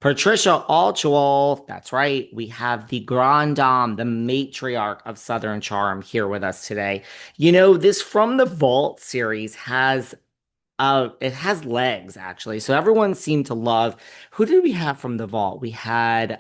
Patricia Altschul, that's right. We have the Grand Dame, the matriarch of Southern Charm here with us today. This From the Vault series has it has legs actually. So everyone seemed to love. Who did we have from the vault? We had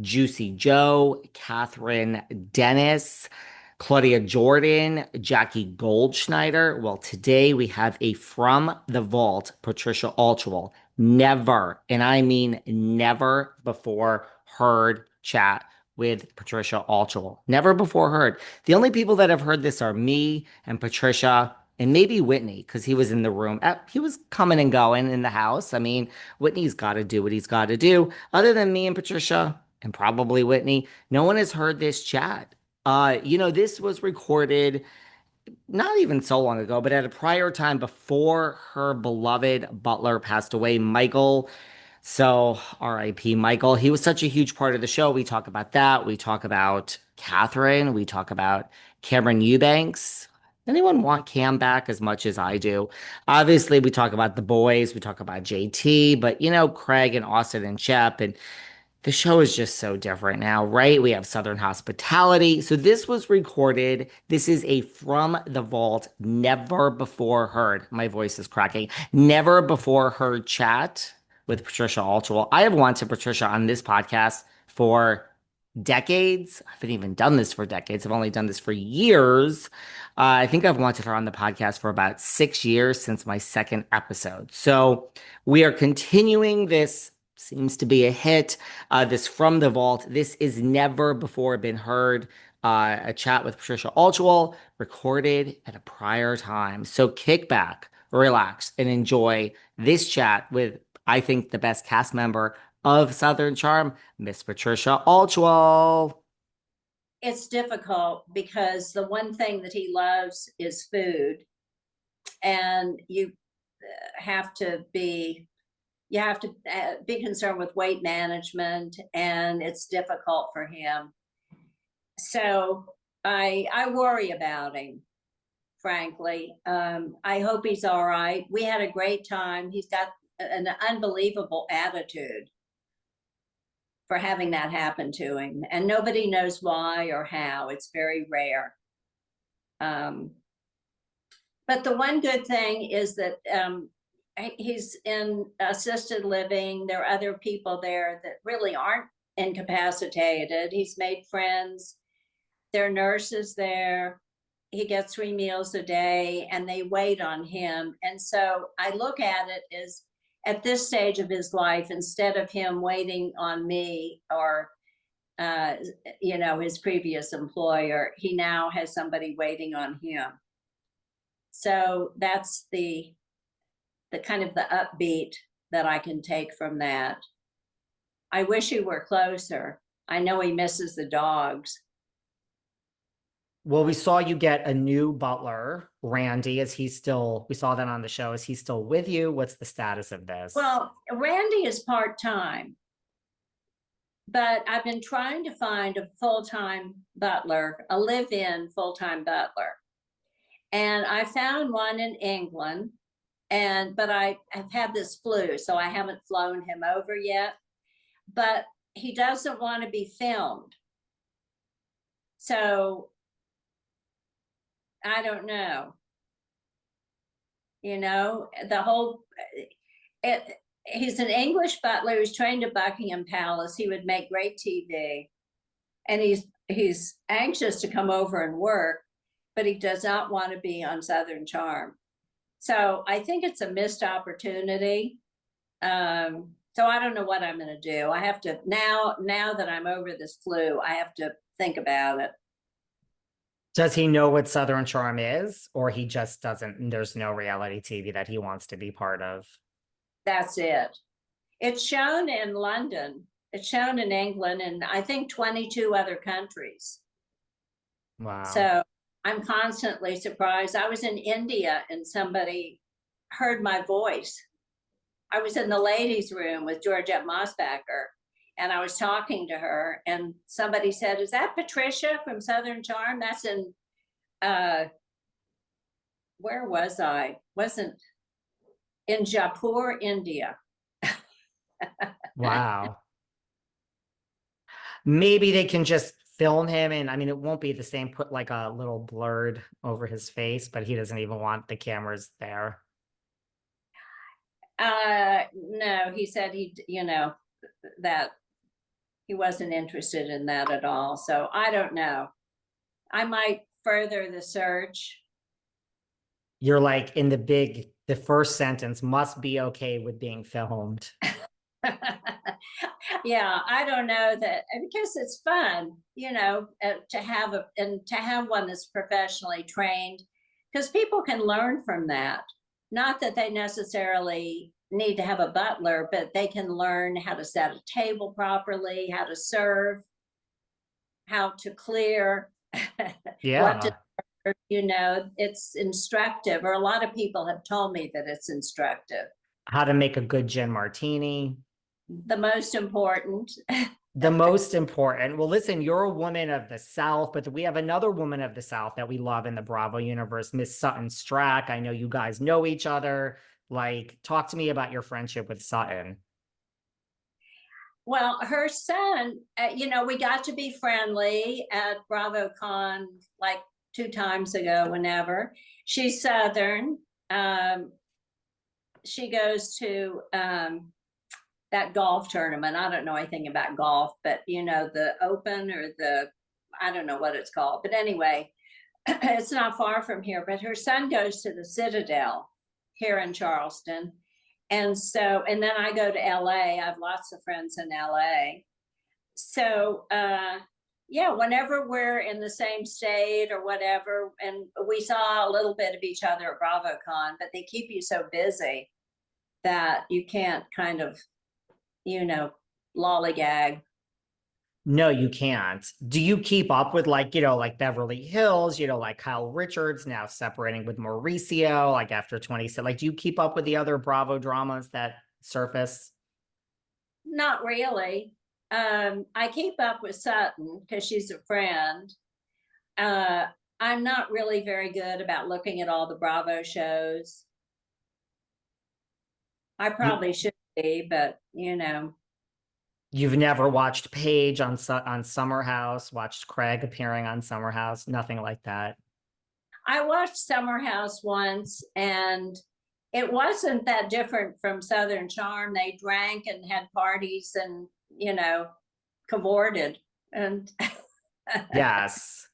Juicy Joe, Kathryn Dennis, Claudia Jordan, Jackie Goldschneider. Well, today we have a From the Vault, Patricia Altschul. Never, and I mean never before heard chat with Patricia Altschul. Never before heard. The only people that have heard this are me and Patricia and maybe Whitney, because he was in the room. He was coming and going in the house. I mean, Whitney's got to do what he's got to do. Other than me and Patricia, and probably Whitney, no one has heard this chat. This was recorded not even so long ago, but at a prior time before her beloved Butler passed away, Michael. So, RIP Michael. He was such a huge part of the show. We talk about that. We talk about Kathyrn. We talk about Cameran Eubanks. Anyone want Cam back as much as I do? Obviously, we talk about the boys. We talk about JT, but Craig and Austen and Shep. And the show is just so different now, right? We have Southern hospitality. So this was recorded. This is a From the Vault, never before heard. My voice is cracking. Never before heard chat with Patricia Altschul. I have wanted Patricia on this podcast for decades. I haven't even done this for decades. I've only done this for years. I think I've wanted her on the podcast for about 6 years since my second episode. So we are continuing this. Seems to be a hit. This From the Vault. This is never before been heard. A chat with Patricia Altschul recorded at a prior time. So kick back, relax, and enjoy this chat with, I think, the best cast member of Southern Charm, Miss Patricia Altschul. It's difficult because the one thing that he loves is food, and have to be you have to be concerned with weight management, and it's difficult for him. So I worry about him, frankly. I hope he's all right. We had a great time. He's got an unbelievable attitude for having that happen to him, and nobody knows why or how. It's very rare. But the one good thing is that he's in assisted living. There are other people there that really aren't incapacitated. He's made friends. There are nurses there. He gets 3 meals a day, and they wait on him. And so I look at it as, at this stage of his life, instead of him waiting on me or his previous employer, he now has somebody waiting on him. So that's the kind of the upbeat that I can take from that. I wish he were closer. I know he misses the dogs. Well, we saw you get a new butler, Randy. We saw that on the show. Is he still with you? What's the status of this? Well, Randy is part-time, but I've been trying to find a full-time butler, a live-in full-time butler. And I found one in England, but I have had this flu, so I haven't flown him over yet. But he doesn't want to be filmed. So I don't know. He's an English butler who's trained at Buckingham Palace. He would make great TV, and he's anxious to come over and work, but he does not want to be on Southern Charm. So I think it's a missed opportunity. So I don't know what I'm going to do. I have to now that I'm over this flu, I have to think about it. Does he know what Southern Charm is, or he just doesn't? There's no reality TV that he wants to be part of. That's it. It's shown in London. It's shown in England, and I think 22 other countries. Wow. So I'm constantly surprised. I was in India and somebody heard my voice. I was in the ladies' room with Georgette Mossbacher, and I was talking to her, and somebody said, "Is that Patricia from Southern Charm?" That's in, where was I? Wasn't in Jaipur, India. Wow. Maybe they can just film him and I mean it won't be the same, put like a little blurred over his face, but he doesn't even want the cameras there. No, he said that he wasn't interested in that at all. So I don't know. I might further the search. You're like in the first sentence must be okay with being filmed. Yeah, I don't know that because it's fun, to have one that's professionally trained because people can learn from that. Not that they necessarily need to have a butler, but they can learn how to set a table properly, how to serve, how to clear, what to, Yeah. it's instructive, or a lot of people have told me that it's instructive. How to make a good gin martini. The most important. The most important. Well, listen, you're a woman of the South, but we have another woman of the South that we love in the Bravo universe, Miss Sutton Strack. I know you guys know each other. Like, talk to me about your friendship with Sutton. Well, her son, we got to be friendly at BravoCon like 2 times ago, whenever. She's Southern. She goes to that golf tournament. I don't know anything about golf, but the Open or I don't know what it's called. But anyway, it's not far from here. But her son goes to the Citadel here in Charleston. And then I go to LA. I have lots of friends in LA. So, yeah, whenever we're in the same state or whatever, and we saw a little bit of each other at BravoCon, but they keep you so busy that you can't kind of, lollygag. No, you can't. Do you keep up with like Beverly Hills, like Kyle Richards now separating with Mauricio, like after 20, so like do you keep up with the other Bravo dramas that surface? Not really. I keep up with Sutton because she's a friend. Uh, I'm not really very good about looking at all the Bravo shows. I You probably should be, but you've never watched Paige on Summer House, watched Craig appearing on Summer House, nothing like that. I watched Summer House once and it wasn't that different from Southern Charm. They drank and had parties and, cavorted. And Yes.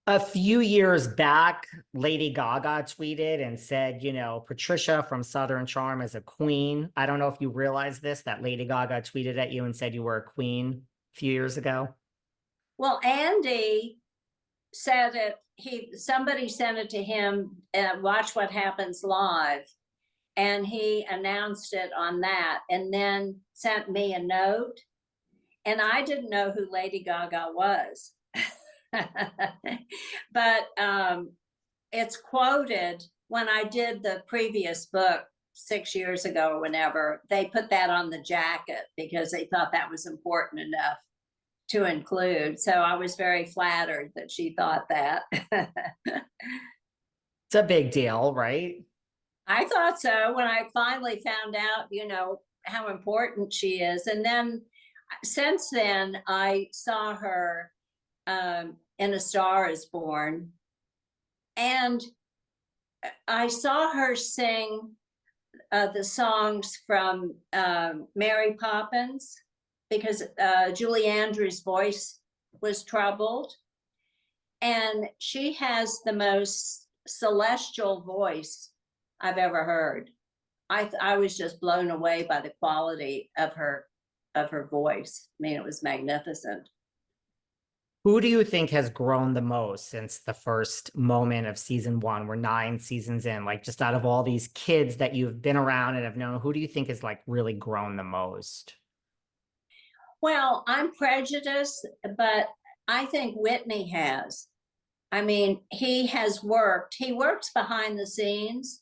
A few years back, Lady Gaga tweeted and said, Patricia from Southern Charm is a queen. I don't know if you realize this, that Lady Gaga tweeted at you and said you were a queen a few years ago. well, Andy said it. Somebody sent it to him. Watch What Happens Live, and he announced it on that, and then sent me a note. And I didn't know who Lady Gaga was, but it's quoted when I did the previous book 6 years ago or whenever. They put that on the jacket because they thought that was important enough to include. So I was very flattered that she thought that. It's a big deal, right? I thought so when I finally found out, how important she is. And then since then, I saw her in A Star Is Born. And I saw her sing the songs from Mary Poppins because Julie Andrews' voice was troubled. And she has the most celestial voice I've ever heard. I was just blown away by the quality of her voice. I mean, it was magnificent. Who do you think has grown the most since the first moment of season one? We're 9 seasons in, like just out of all these kids that you've been around and have known, who do you think has like really grown the most? Well, I'm prejudiced, but I think Whitney has. I mean, he works behind the scenes.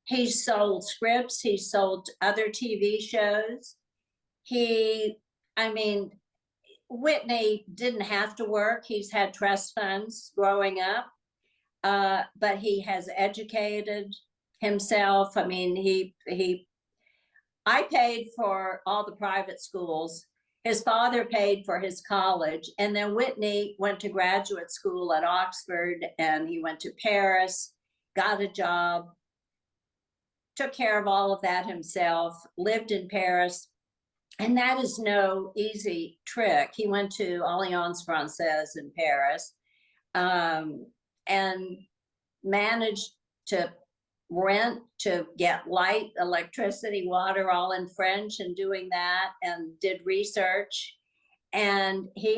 He's sold scripts, he's sold other TV shows. He, I mean, Whitney didn't have to work. He's had trust funds growing up, but he has educated himself. I mean, he I paid for all the private schools. His father paid for his college. And then Whitney went to graduate school at Oxford, and he went to Paris, got a job, took care of all of that himself, lived in Paris. And that is no easy trick. He went to Alliance Francaise in Paris, and managed to rent, to get light, electricity, water, all in French, and doing that, and did research. And he